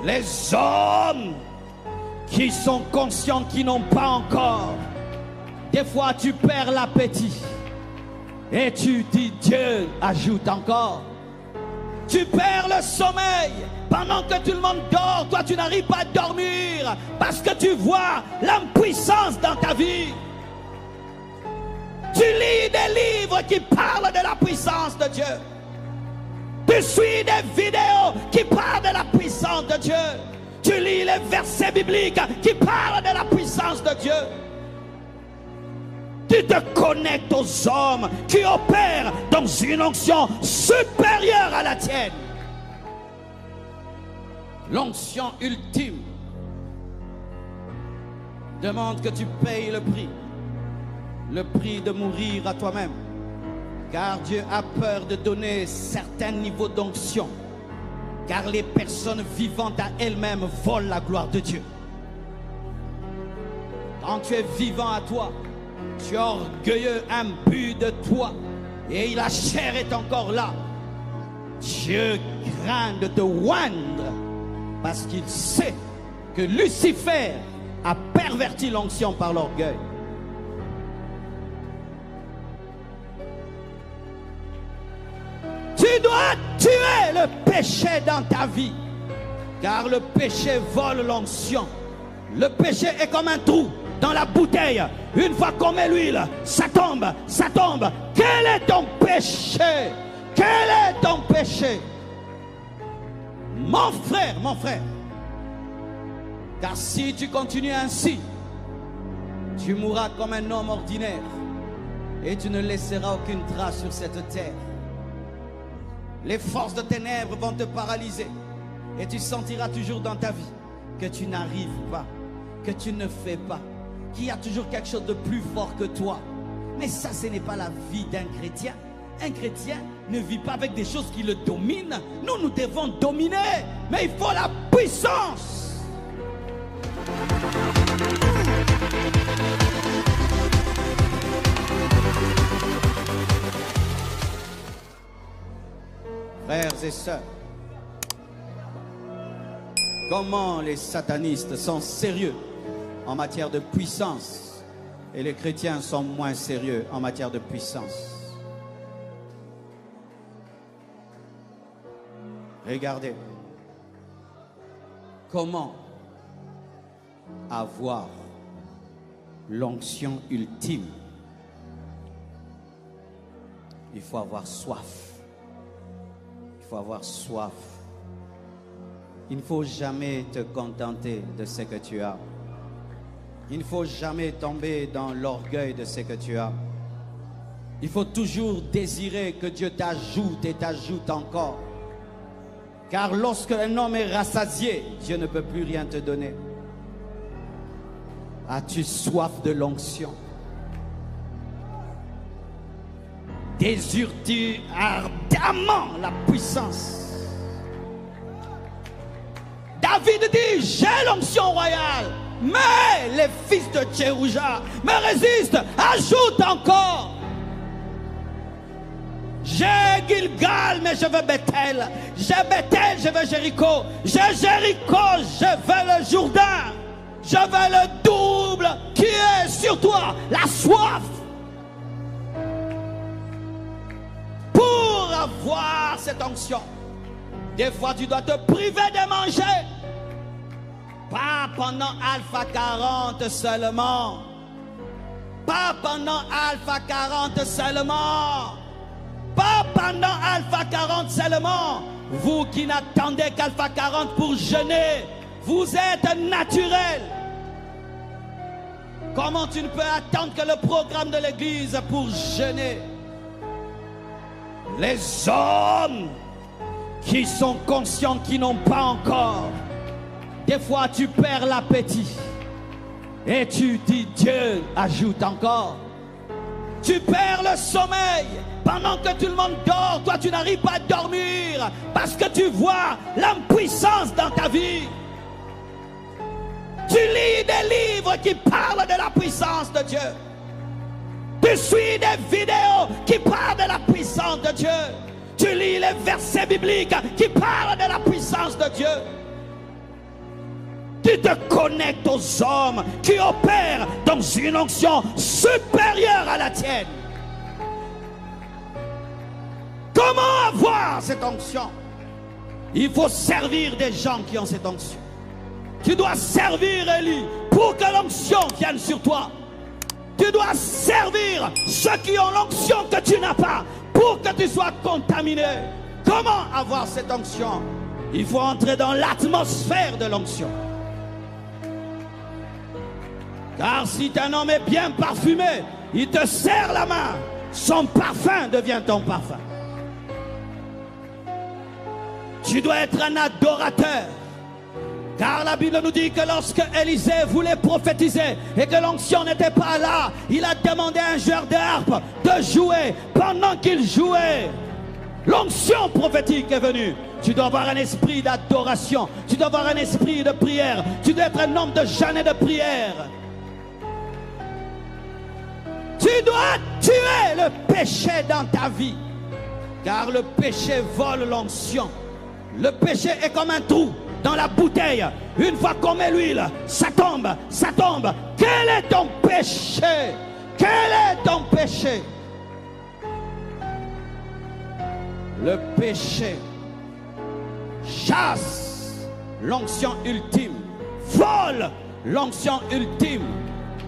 Les hommes qui sont conscients qu'ils n'ont pas encore. Des fois tu perds l'appétit et tu dis Dieu ajoute encore. Tu perds le sommeil pendant que tout le monde dort. Toi tu n'arrives pas à dormir parce que tu vois l'impuissance dans ta vie. Tu lis des livres qui parlent de la puissance de Dieu. Tu suis des vidéos qui parlent de la puissance de Dieu. Tu lis les versets bibliques qui parlent de la puissance de Dieu. Tu te connectes aux hommes qui opèrent dans une onction supérieure à la tienne. L'onction ultime demande que tu payes le prix de mourir à toi-même. Car Dieu a peur de donner certains niveaux d'onction. Car les personnes vivantes à elles-mêmes volent la gloire de Dieu. Quand tu es vivant à toi, tu es orgueilleux, imbu de toi, et la chair est encore là. Dieu craint de te oindre parce qu'il sait que Lucifer a perverti l'onction par l'orgueil. Tu dois tuer le péché dans ta vie, car le péché vole l'onction. Le péché est comme un trou dans la bouteille. Une fois qu'on met l'huile, ça tombe, ça tombe. Quel est ton péché? Quel est ton péché? Mon frère, car si tu continues ainsi, tu mourras comme un homme ordinaire et tu ne laisseras aucune trace sur cette terre. Les forces de ténèbres vont te paralyser et tu sentiras toujours dans ta vie que tu n'arrives pas, que tu ne fais pas, qu'il y a toujours quelque chose de plus fort que toi. Mais ça, ce n'est pas la vie d'un chrétien. Un chrétien ne vit pas avec des choses qui le dominent. Nous devons dominer, mais il faut la puissance. Frères et sœurs, comment les satanistes sont sérieux en matière de puissance et les chrétiens sont moins sérieux en matière de puissance. Regardez, comment avoir l'onction ultime? Il faut avoir soif. Il faut avoir soif. Il ne faut jamais te contenter de ce que tu as. Il ne faut jamais tomber dans l'orgueil de ce que tu as. Il faut toujours désirer que Dieu t'ajoute et t'ajoute encore. Car lorsque un homme est rassasié, Dieu ne peut plus rien te donner. As-tu soif de l'onction? Désires-tu ardemment la puissance? David dit, j'ai l'onction royale, mais les fils de Tchérouja me résistent, ajoute encore. J'ai Gilgal, mais je veux Bethel. J'ai Bethel, je veux Jéricho. J'ai Jéricho, je veux le Jourdain. Je veux le double qui est sur toi, la soif. Pour avoir cette onction, des fois tu dois te priver de manger. Pas pendant Alpha 40 seulement. Pas pendant Alpha 40 seulement. Pas pendant Alpha 40 seulement. Vous qui n'attendez qu'Alpha 40 pour jeûner, vous êtes naturel. Comment tu ne peux attendre que le programme de l'église pour jeûner? Les hommes qui sont conscients qu'ils n'ont pas encore. Des fois tu perds l'appétit et tu dis Dieu ajoute encore. Tu perds le sommeil pendant que tout le monde dort. Toi tu n'arrives pas à dormir parce que tu vois l'impuissance dans ta vie. Tu lis des livres qui parlent de la puissance de Dieu. Tu suis des vidéos qui parlent de la puissance de Dieu. Tu lis les versets bibliques qui parlent de la puissance de Dieu. tu te connectes aux hommes qui opèrent dans une onction supérieure à la tienne. Comment avoir cette onction? Il faut servir des gens qui ont cette onction. Tu dois servir Élie pour que l'onction vienne sur toi. Tu dois servir ceux qui ont l'onction que tu n'as pas pour que tu sois contaminé. Comment avoir cette onction? Il faut entrer dans l'atmosphère de l'onction. Car si un homme est bien parfumé, il te serre la main, son parfum devient ton parfum. Tu dois être un adorateur. Car la Bible nous dit que lorsque Élisée voulait prophétiser et que l'onction n'était pas là, il a demandé à un joueur de harpe de jouer. Pendant qu'il jouait, l'onction prophétique est venue. Tu dois avoir un esprit d'adoration. Tu dois avoir un esprit de prière. Tu dois être un homme de jeûne et de prière. Tu dois tuer le péché dans ta vie. Car le péché vole l'onction. Le péché est comme un trou dans la bouteille. Une fois qu'on met l'huile, ça tombe, ça tombe. Quel est ton péché? Quel est ton péché? Le péché chasse l'onction ultime, vole l'onction ultime.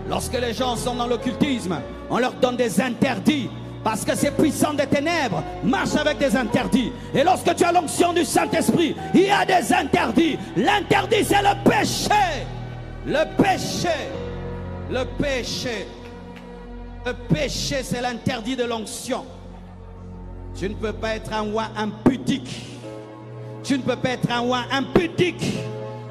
Lorsque les gens sont dans l'occultisme, on leur donne des interdits. Parce que ces puissants des ténèbres marchent avec des interdits. Et lorsque tu as l'onction du Saint-Esprit, il y a des interdits. L'interdit, c'est le péché. Le péché. Le péché. Le péché, c'est l'interdit de l'onction. Tu ne peux pas être un roi impudique. Tu ne peux pas être un roi impudique.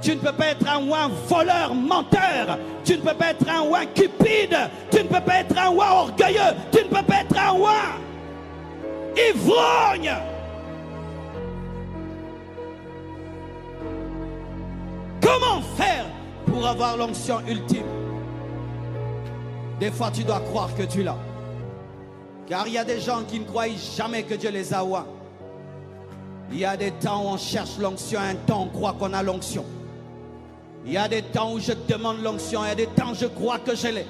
Tu ne peux pas être un roi voleur, menteur. Tu ne peux pas être un roi cupide. Tu ne peux pas être un roi orgueilleux. Tu ne peux pas être un roi ivrogne. Comment faire pour avoir l'onction ultime? Des fois, tu dois croire que tu l'as. Car il y a des gens qui ne croient jamais que Dieu les a ouïs. Il y a des temps où on cherche l'onction, un temps on croit qu'on a l'onction. Il y a des temps où je demande l'onction, il y a des temps où je crois que je l'ai.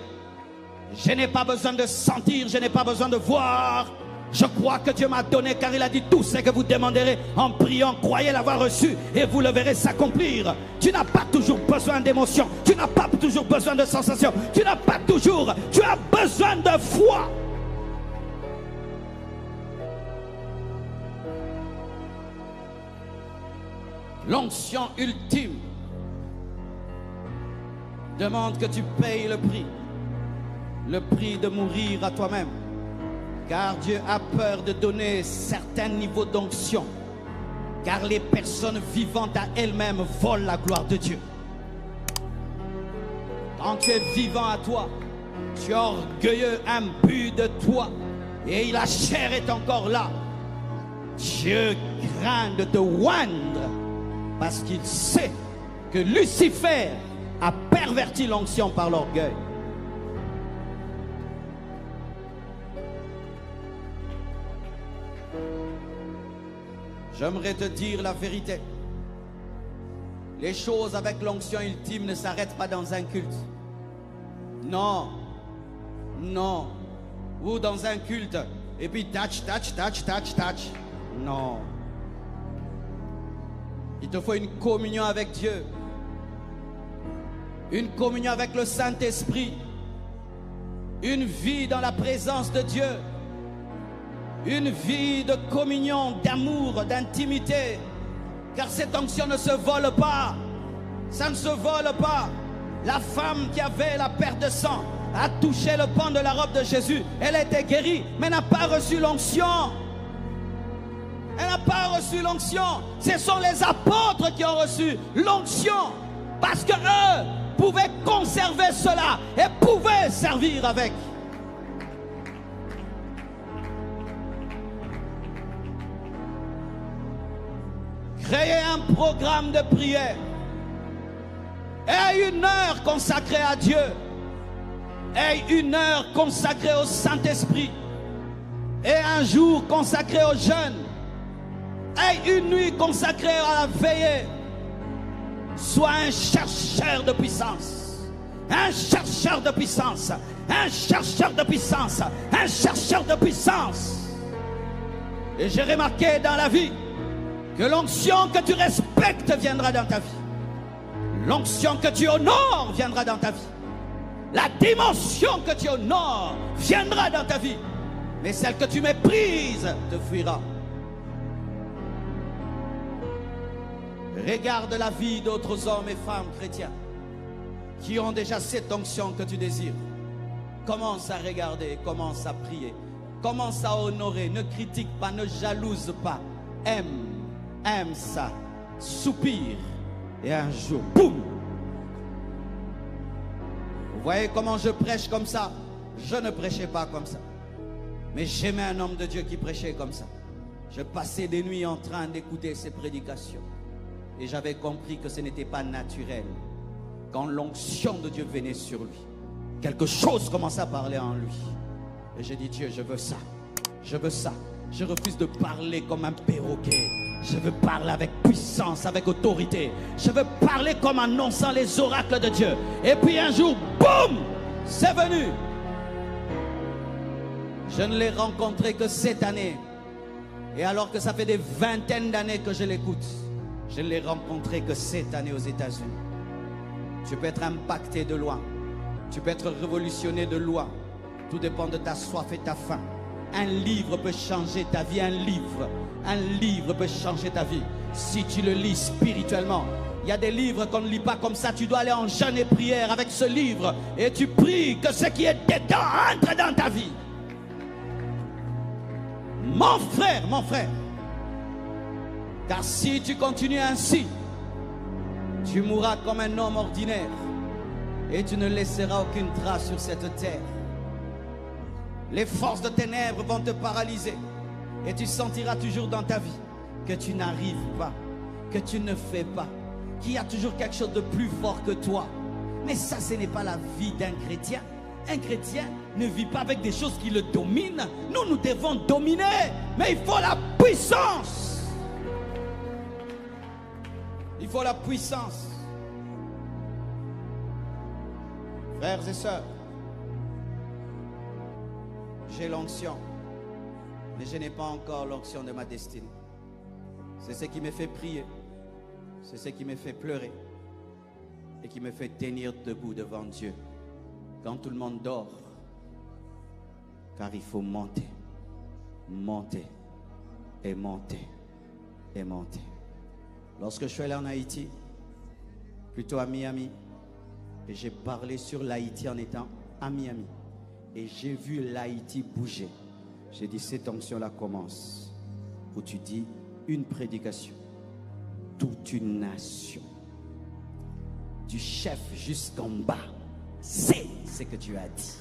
Je n'ai pas besoin de sentir, je n'ai pas besoin de voir. Je crois que Dieu m'a donné, car il a dit tout ce que vous demanderez en priant, croyez l'avoir reçu et vous le verrez s'accomplir. Tu n'as pas toujours besoin d'émotion, tu n'as pas toujours besoin de sensation, tu n'as pas toujours, tu as besoin de foi. L'onction ultime demande que tu payes le prix de mourir à toi-même. Car Dieu a peur de donner certains niveaux d'onction. Car les personnes vivantes à elles-mêmes volent la gloire de Dieu. Quand tu es vivant à toi, tu es orgueilleux, imbu de toi, et la chair est encore là. Dieu craint de te oindre parce qu'il sait que Lucifer a perverti l'onction par l'orgueil. J'aimerais te dire la vérité. Les choses avec l'onction ultime ne s'arrêtent pas dans un culte. Non. Non. Ou dans un culte. Et puis touch. Non. Il te faut une communion avec Dieu. Une communion avec le Saint-Esprit. Une vie dans la présence de Dieu. Une vie de communion, d'amour, d'intimité. Car cette onction ne se vole pas. Ça ne se vole pas. La femme qui avait la perte de sang a touché le pan de la robe de Jésus. Elle a été guérie, mais n'a pas reçu l'onction. Elle n'a pas reçu l'onction. Ce sont les apôtres qui ont reçu l'onction. Parce que eux pouvaient conserver cela et pouvaient servir avec. Créez un programme de prière. Et une heure consacrée à Dieu. Et une heure consacrée au Saint-Esprit. Et un jour consacré au jeûne. Et une nuit consacrée à la veillée. Sois un chercheur de puissance. Un chercheur de puissance. Un chercheur de puissance. Un chercheur de puissance. Et j'ai remarqué dans la vie que l'onction que tu respectes viendra dans ta vie. L'onction que tu honores viendra dans ta vie. La dimension que tu honores viendra dans ta vie. Mais celle que tu méprises te fuira. Regarde la vie d'autres hommes et femmes chrétiens qui ont déjà cette onction que tu désires. Commence à regarder, commence à prier, commence à honorer, ne critique pas, ne jalouse pas. Aime ça, soupire et un jour, boum! Vous voyez comment je prêche comme ça? Je ne prêchais pas comme ça. Mais j'aimais un homme de Dieu qui prêchait comme ça. Je passais des nuits en train d'écouter ses prédications. Et j'avais compris que ce n'était pas naturel. Quand l'onction de Dieu venait sur lui, quelque chose commençait à parler en lui. Et j'ai dit, Dieu, je veux ça. Je veux ça. Je refuse de parler comme un perroquet. Je veux parler avec puissance, avec autorité. Je veux parler comme annonçant les oracles de Dieu. Et puis un jour, boum, c'est venu. Je ne l'ai rencontré que cette année. Et alors que ça fait des vingtaines d'années que je l'écoute, je ne l'ai rencontré que cette année aux États-Unis. Tu peux être impacté de loin. Tu peux être révolutionné de loin. Tout dépend de ta soif et ta faim. Un livre peut changer ta vie. Un livre peut changer ta vie. Si tu le lis spirituellement. Il y a des livres qu'on ne lit pas comme ça. Tu dois aller en jeûne et prière avec ce livre. Et tu pries que ce qui est dedans entre dans ta vie. Mon frère, car si tu continues ainsi, tu mourras comme un homme ordinaire et tu ne laisseras aucune trace sur cette terre. Les forces de ténèbres vont te paralyser et tu sentiras toujours dans ta vie que tu n'arrives pas, que tu ne fais pas, qu'il y a toujours quelque chose de plus fort que toi. Mais ça, ce n'est pas la vie d'un chrétien. Un chrétien ne vit pas avec des choses qui le dominent. Nous devons dominer, mais il faut la puissance. Il faut la puissance. Frères et sœurs, j'ai l'onction, mais je n'ai pas encore l'onction de ma destinée. C'est ce qui me fait prier, c'est ce qui me fait pleurer et qui me fait tenir debout devant Dieu quand tout le monde dort. Car il faut monter, monter et monter et monter. Lorsque je suis allé en Haïti, plutôt à Miami, et j'ai parlé sur l'Haïti en étant à Miami, et j'ai vu l'Haïti bouger. J'ai dit, cette onction-là commence, où tu dis une prédication, toute une nation, du chef jusqu'en bas, c'est ce que tu as dit.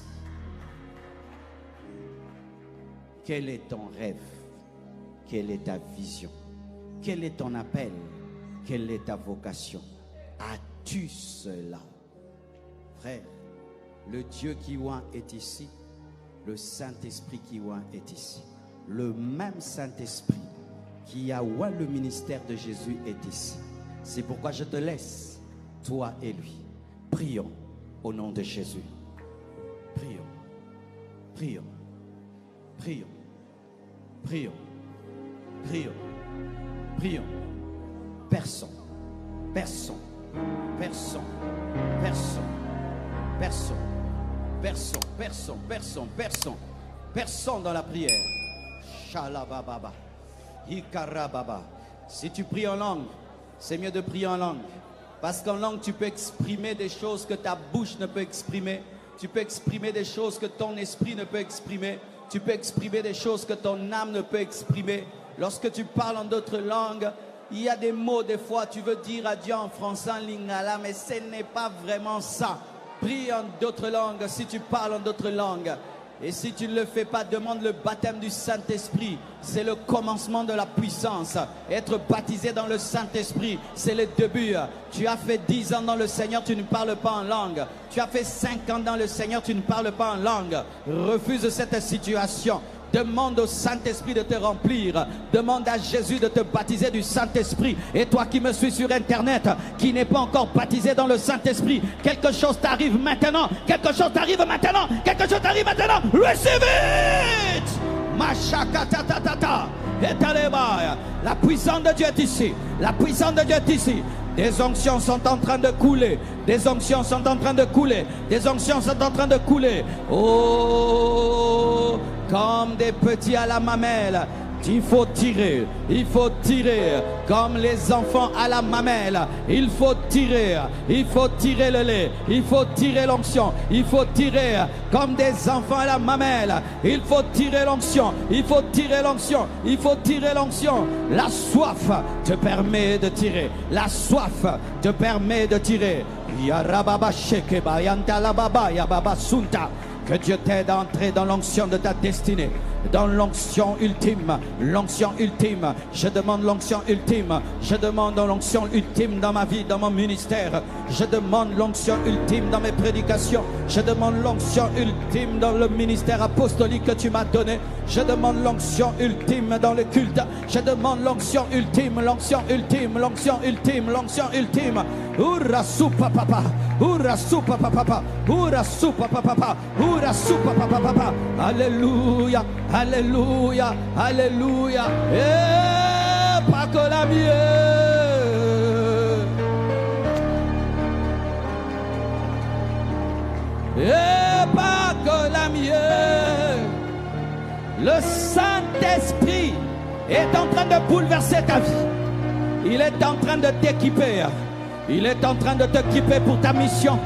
Quel est ton rêve? Quelle est ta vision? Quel est ton appel? Quelle est ta vocation? As-tu cela? Frère, le Dieu qui oint est ici. Le Saint-Esprit qui oint est ici. Le même Saint-Esprit qui a oint le ministère de Jésus est ici. C'est pourquoi je te laisse, toi et lui. Prions au nom de Jésus. Prions. Prions. Prions. Prions. Prions. Prions. Personne. Personne. Personne. Personne. Personne. Personne. Personne. Personne. Personne. Personne dans la prière. Shalababa. Hikarababa. Si tu pries en langue, c'est mieux de prier en langue. Parce qu'en langue, tu peux exprimer des choses que ta bouche ne peut exprimer. Tu peux exprimer des choses que ton esprit ne peut exprimer. Tu peux exprimer des choses que ton âme ne peut exprimer. Lorsque tu parles en d'autres langues, il y a des mots, des fois, tu veux dire à Dieu en français, en lingala, mais ce n'est pas vraiment ça. Prie en d'autres langues si tu parles en d'autres langues. Et si tu ne le fais pas, demande le baptême du Saint-Esprit. C'est le commencement de la puissance. Être baptisé dans le Saint-Esprit, c'est le début. Tu as fait 10 ans dans le Seigneur, tu ne parles pas en langue. Tu as fait 5 ans dans le Seigneur, tu ne parles pas en langue. Refuse cette situation. Demande au Saint-Esprit de te remplir. Demande à Jésus de te baptiser du Saint-Esprit. Et toi qui me suis sur Internet, qui n'est pas encore baptisé dans le Saint-Esprit, quelque chose t'arrive maintenant. Quelque chose t'arrive maintenant. Quelque chose t'arrive maintenant. Receive it! Mashakatatata. La puissance de Dieu est ici. La puissance de Dieu est ici. Des onctions sont en train de couler. Des onctions sont en train de couler. Des onctions sont en train de couler. Oh, comme des petits à la mamelle. Il faut tirer comme les enfants à la mamelle. Il faut tirer le lait, il faut tirer l'onction, il faut tirer comme des enfants à la mamelle. Il faut tirer l'onction, il faut tirer l'onction, il faut tirer l'onction. La soif te permet de tirer, la soif te permet de tirer. Que Dieu t'aide à entrer dans l'onction de ta destinée, dans l'onction ultime, l'onction ultime. Je demande l'onction ultime, je demande l'onction ultime dans ma vie, dans mon ministère. Je demande l'onction ultime dans mes prédications. Je demande l'onction ultime dans le ministère apostolique que tu m'as donné. Je demande l'onction ultime dans le culte. Je demande l'onction ultime, l'onction ultime, l'onction ultime, l'onction ultime. Oura soupa papa, oura soupa papa, oura soupa papa, oura soupa papa. Alléluia, alléluia, alléluia. Et pas que la mienne. Et pas que la mienne. Le Saint-Esprit est en train de bouleverser ta vie. Il est en train de t'équiper. Il est en train de t'équiper pour ta mission.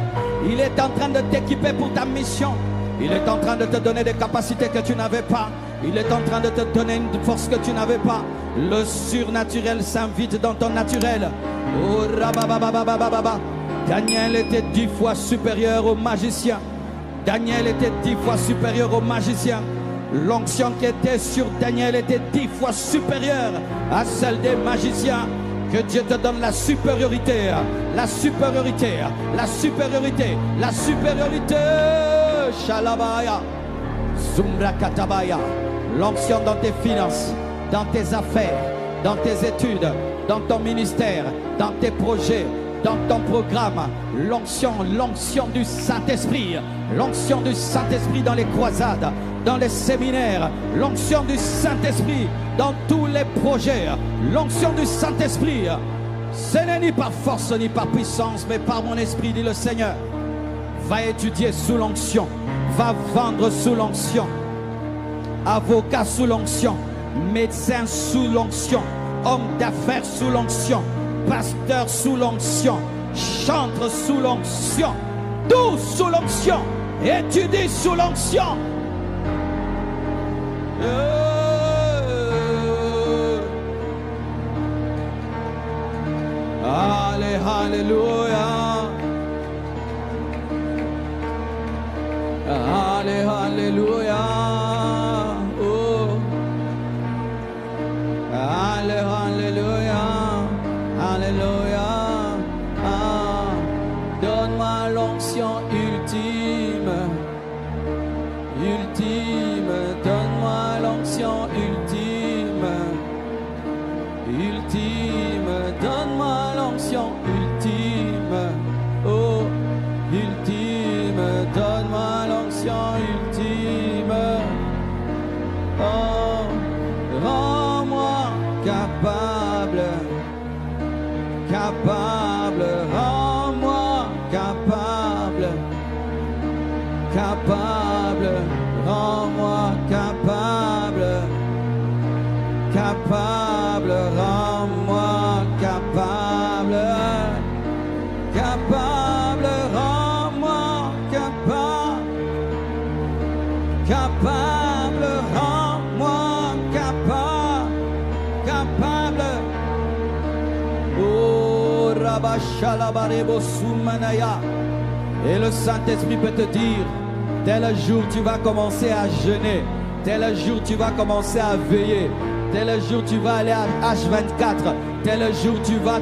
Il est en train de t'équiper pour ta mission. Il est en train de te donner des capacités que tu n'avais pas. Il est en train de te donner une force que tu n'avais pas. Le surnaturel s'invite dans ton naturel. Oh, rababababababa. Daniel était 10 fois supérieur au magicien. Daniel était 10 fois supérieur au magicien. L'onction qui était sur Daniel était 10 fois supérieure à celle des magiciens. Que Dieu te donne la supériorité, la supériorité, la supériorité, la supériorité. Shalabaya, Zumbra Katabaya. L'onction dans tes finances, dans tes affaires, dans tes études, dans ton ministère, dans tes projets, dans ton programme. L'onction du Saint-Esprit. L'onction du Saint-Esprit dans les croisades, dans les séminaires. L'onction du Saint-Esprit dans tous les projets. L'onction du Saint-Esprit. Ce n'est ni par force ni par puissance, mais par mon esprit, dit le Seigneur. Va étudier sous l'onction. Va vendre sous l'onction. Avocat sous l'onction. Médecin sous l'onction. Homme d'affaires sous l'onction. Pasteur sous l'onction. Chantre sous l'onction. Tout sous l'onction. Étudie sous l'onction. Alléluia. Alléluia. Oh. Alléluia. Alléluia. Ah. Donne-moi l'onction ultime. Ultime. Donne-moi l'onction ultime. Ultime. Donne-moi l'onction ultime. Oh. Ultime. Donne-moi l'onction ultime. Oh. Rends-moi capable. Capable. Rends-moi capable. Capable. Rends-moi capable. Capable. Rends-moi capable. Capable. Rends-moi capable. Capable. Rends-moi capable. Capable. Oh, Rabashalabarebo Soumanaya. Et le Saint-Esprit peut te dire, tel jour tu vas commencer à jeûner, tel jour tu vas commencer à veiller, tel jour tu vas aller à H24, tel jour tu vas.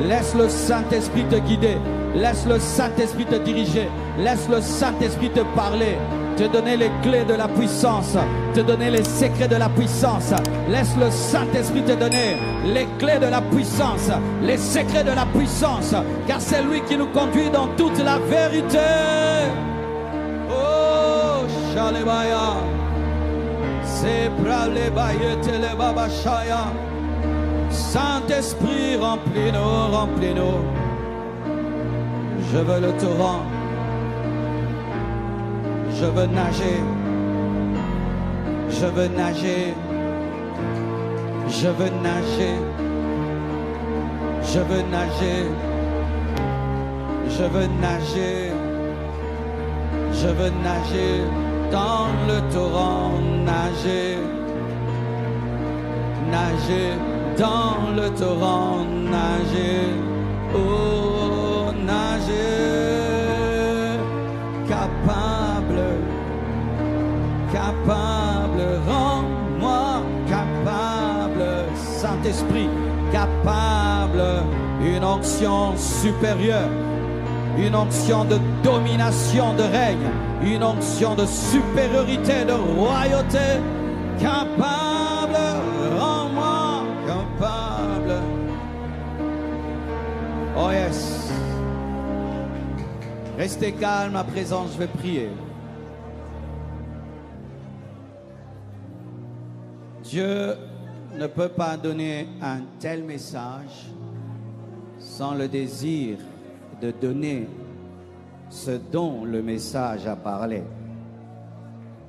Laisse le Saint-Esprit te guider, laisse le Saint-Esprit te diriger, laisse le Saint-Esprit te parler. te donner les clés de la puissance, te donner les secrets de la puissance. Laisse le Saint-Esprit te donner les clés de la puissance, les secrets de la puissance, car c'est lui qui nous conduit dans toute la vérité. Oh, Shalebaya, c'est Pralebayete le Babashaya. Saint-Esprit, remplis-nous, remplis-nous. Je veux le torrent. Je veux nager. Je veux nager. Je veux nager. Je veux nager. Je veux nager. Je veux nager dans le torrent. Nager. Nager dans le torrent. Nager. Oh, nager. Capable. Capable. Rends-moi capable. Saint-Esprit. Capable. Une onction supérieure. Une onction de domination, de règne. Une onction de supériorité, de royauté. Capable, rends-moi capable. Oh yes. Restez calme à présent, je vais prier. Dieu ne peut pas donner un tel message sans le désir de donner ce dont le message a parlé.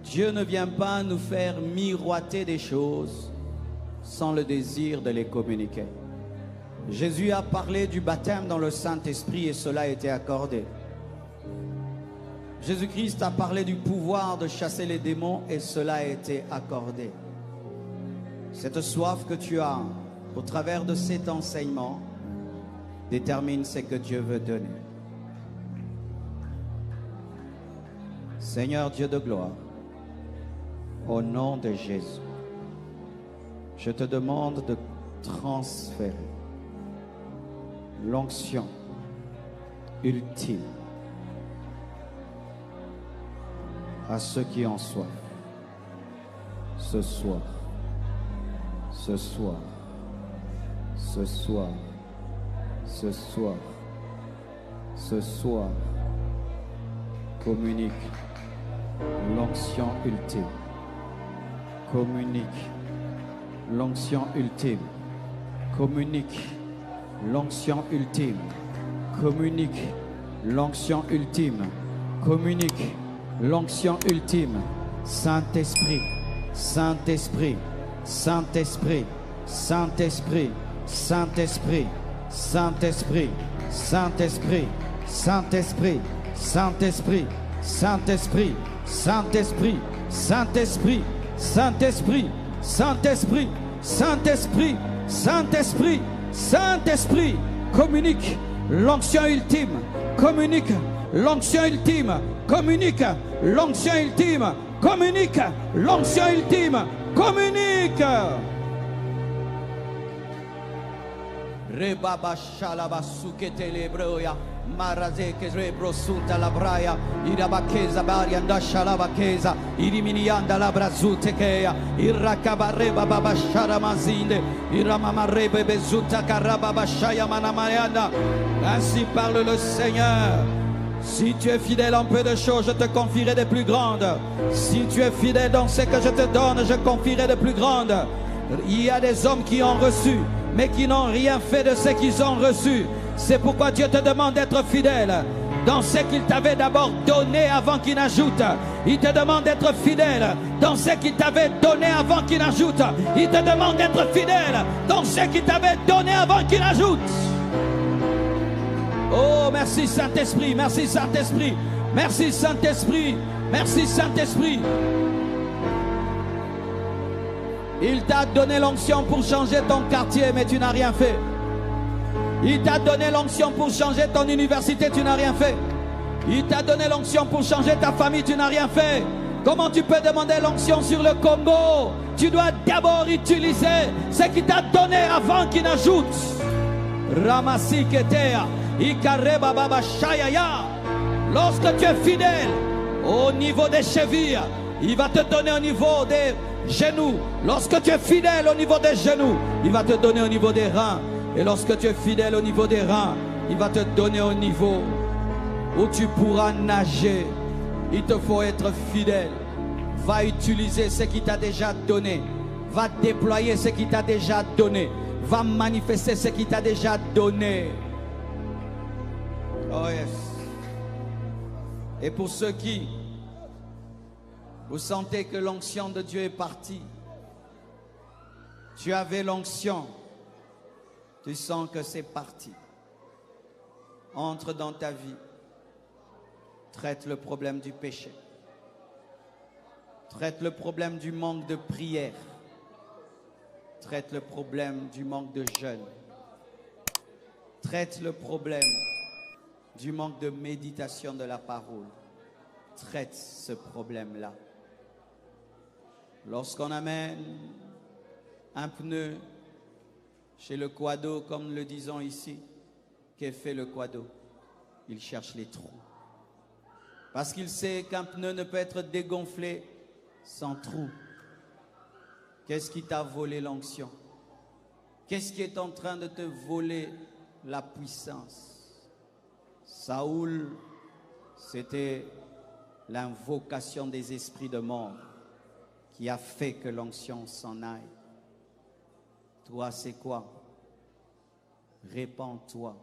Dieu ne vient pas nous faire miroiter des choses sans le désir de les communiquer. Jésus a parlé du baptême dans le Saint-Esprit et cela a été accordé. Jésus-Christ a parlé du pouvoir de chasser les démons et cela a été accordé. Cette soif que tu as au travers de cet enseignement détermine ce que Dieu veut donner. Seigneur Dieu de gloire, au nom de Jésus, je te demande de transférer l'onction ultime à ceux qui en soif ce soir, ce soir, ce soir, ce soir, ce soir. Communique l'onction ultime. Communique l'onction ultime. Communique l'onction ultime. Communique l'onction ultime. Communique l'onction ultime. Saint-Esprit, Saint-Esprit, Saint-Esprit, Saint-Esprit, Saint-Esprit, Saint-Esprit, Saint-Esprit, Saint-Esprit, Saint-Esprit, Saint-Esprit, Saint-Esprit, Saint-Esprit, Saint-Esprit, Saint-Esprit, Saint-Esprit, Saint-Esprit, Saint-Esprit, communique l'onction ultime, communique l'onction ultime, communique l'onction ultime, communique l'onction ultime, communique. Rebaba shalaba sukete lebroya. Maraze che rebrosunta la braia, irabakeza barianda shalabakeza, iriminianda la brazute kea, irakabareba babashara mazinde, iramamarebe bezuta karaba bashaya manamayanda. Ainsi parle le Seigneur. Si tu es fidèle en peu de choses, je te confierai de plus grandes. Si tu es fidèle dans ce que je te donne, je confierai de plus grandes. Il y a des hommes qui ont reçu, mais qui n'ont rien fait de ce qu'ils ont reçu. C'est pourquoi Dieu te demande d'être fidèle dans ce qu'il t'avait d'abord donné avant qu'il n'ajoute. Il te demande d'être fidèle dans ce qu'il t'avait donné avant qu'il n'ajoute. Il te demande d'être fidèle dans ce qu'il t'avait donné avant qu'il n'ajoute. Oh, merci Saint-Esprit, merci Saint-Esprit, merci Saint-Esprit, merci Saint-Esprit. Il t'a donné l'onction pour changer ton quartier, mais tu n'as rien fait. Il t'a donné l'onction pour changer ton université, tu n'as rien fait. Il t'a donné l'onction pour changer ta famille, tu n'as rien fait. Comment tu peux demander l'onction sur le Congo? Tu dois d'abord utiliser ce qu'il t'a donné avant qu'il n'ajoute. Ramassi Ketea, Ikareba Baba Shayaya. Lorsque tu es fidèle au niveau des chevilles. Il va te donner au niveau des genoux. Lorsque tu es fidèle au niveau des genoux, il va te donner au niveau des reins. Et lorsque tu es fidèle au niveau des reins, il va te donner au niveau où tu pourras nager. Il te faut être fidèle. Va utiliser ce qu'il t'a déjà donné. Va déployer ce qu'il t'a déjà donné. Va manifester ce qu'il t'a déjà donné. Oh yes. Et pour ceux qui, vous sentez que l'onction de Dieu est partie, tu avais l'onction, tu sens que c'est parti. Entre dans ta vie, traite le problème du péché, traite le problème du manque de prière, traite le problème du manque de jeûne, traite le problème du manque de méditation de la parole. Traite ce problème-là. Lorsqu'on amène un pneu chez le quado, comme nous le disons ici, qu'est fait le quado? Il cherche les trous. Parce qu'il sait qu'un pneu ne peut être dégonflé sans trou. Qu'est-ce qui t'a volé l'onction? Qu'est-ce qui est en train de te voler la puissance? Saoul, c'était l'invocation des esprits de mort qui a fait que l'onction s'en aille. Toi, c'est quoi? Répands-toi.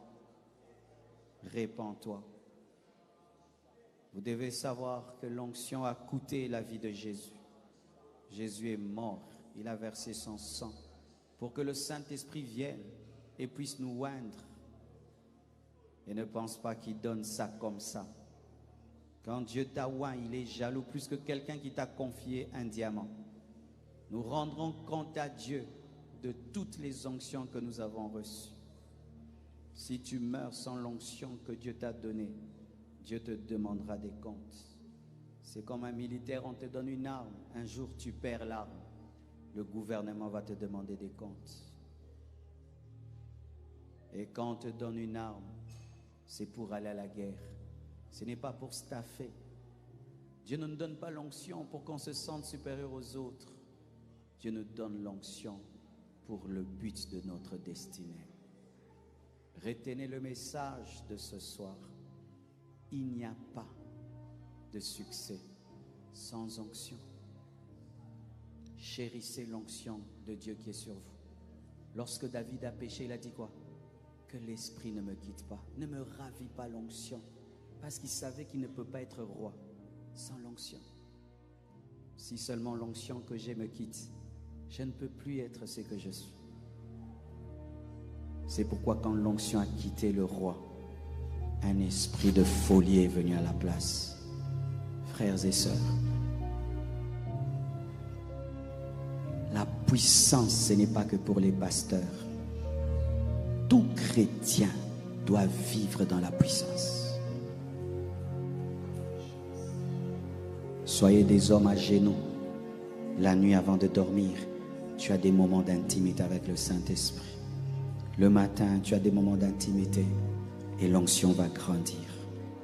Répands-toi. Vous devez savoir que l'onction a coûté la vie de Jésus. Jésus est mort. Il a versé son sang pour que le Saint-Esprit vienne et puisse nous oindre. Et ne pense pas qu'il donne ça comme ça. Quand Dieu t'a oint, il est jaloux plus que quelqu'un qui t'a confié un diamant. Nous rendrons compte à Dieu de toutes les onctions que nous avons reçues. Si tu meurs sans l'onction que Dieu t'a donnée, Dieu te demandera des comptes. C'est comme un militaire, on te donne une arme. Un jour, tu perds l'arme. Le gouvernement va te demander des comptes. Et quand on te donne une arme, c'est pour aller à la guerre. Ce n'est pas pour staffer. Dieu ne nous donne pas l'onction pour qu'on se sente supérieur aux autres. Dieu nous donne l'onction pour le but de notre destinée. Retenez le message de ce soir. Il n'y a pas de succès sans onction. Chérissez l'onction de Dieu qui est sur vous. Lorsque David a péché, il a dit quoi? Que l'esprit ne me quitte pas. Ne me ravis pas l'onction. Parce qu'il savait qu'il ne peut pas être roi sans l'onction. Si seulement l'onction que j'ai me quitte, je ne peux plus être ce que je suis. C'est pourquoi quand l'onction a quitté le roi, un esprit de folie est venu à la place. Frères et sœurs, la puissance, ce n'est pas que pour les pasteurs. Tout chrétien doit vivre dans la puissance. Soyez des hommes à genoux. La nuit avant de dormir, tu as des moments d'intimité avec le Saint-Esprit. Le matin, tu as des moments d'intimité et l'onction va grandir.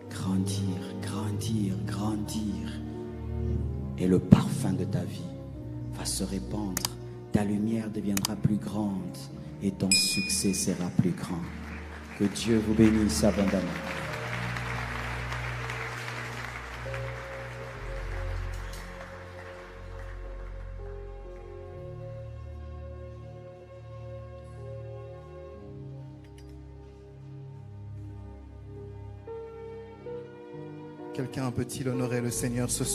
Grandir, grandir, grandir. Et le parfum de ta vie va se répandre. Ta lumière deviendra plus grande et ton succès sera plus grand. Que Dieu vous bénisse abondamment. Quelqu'un peut-il honorer le Seigneur ce soir?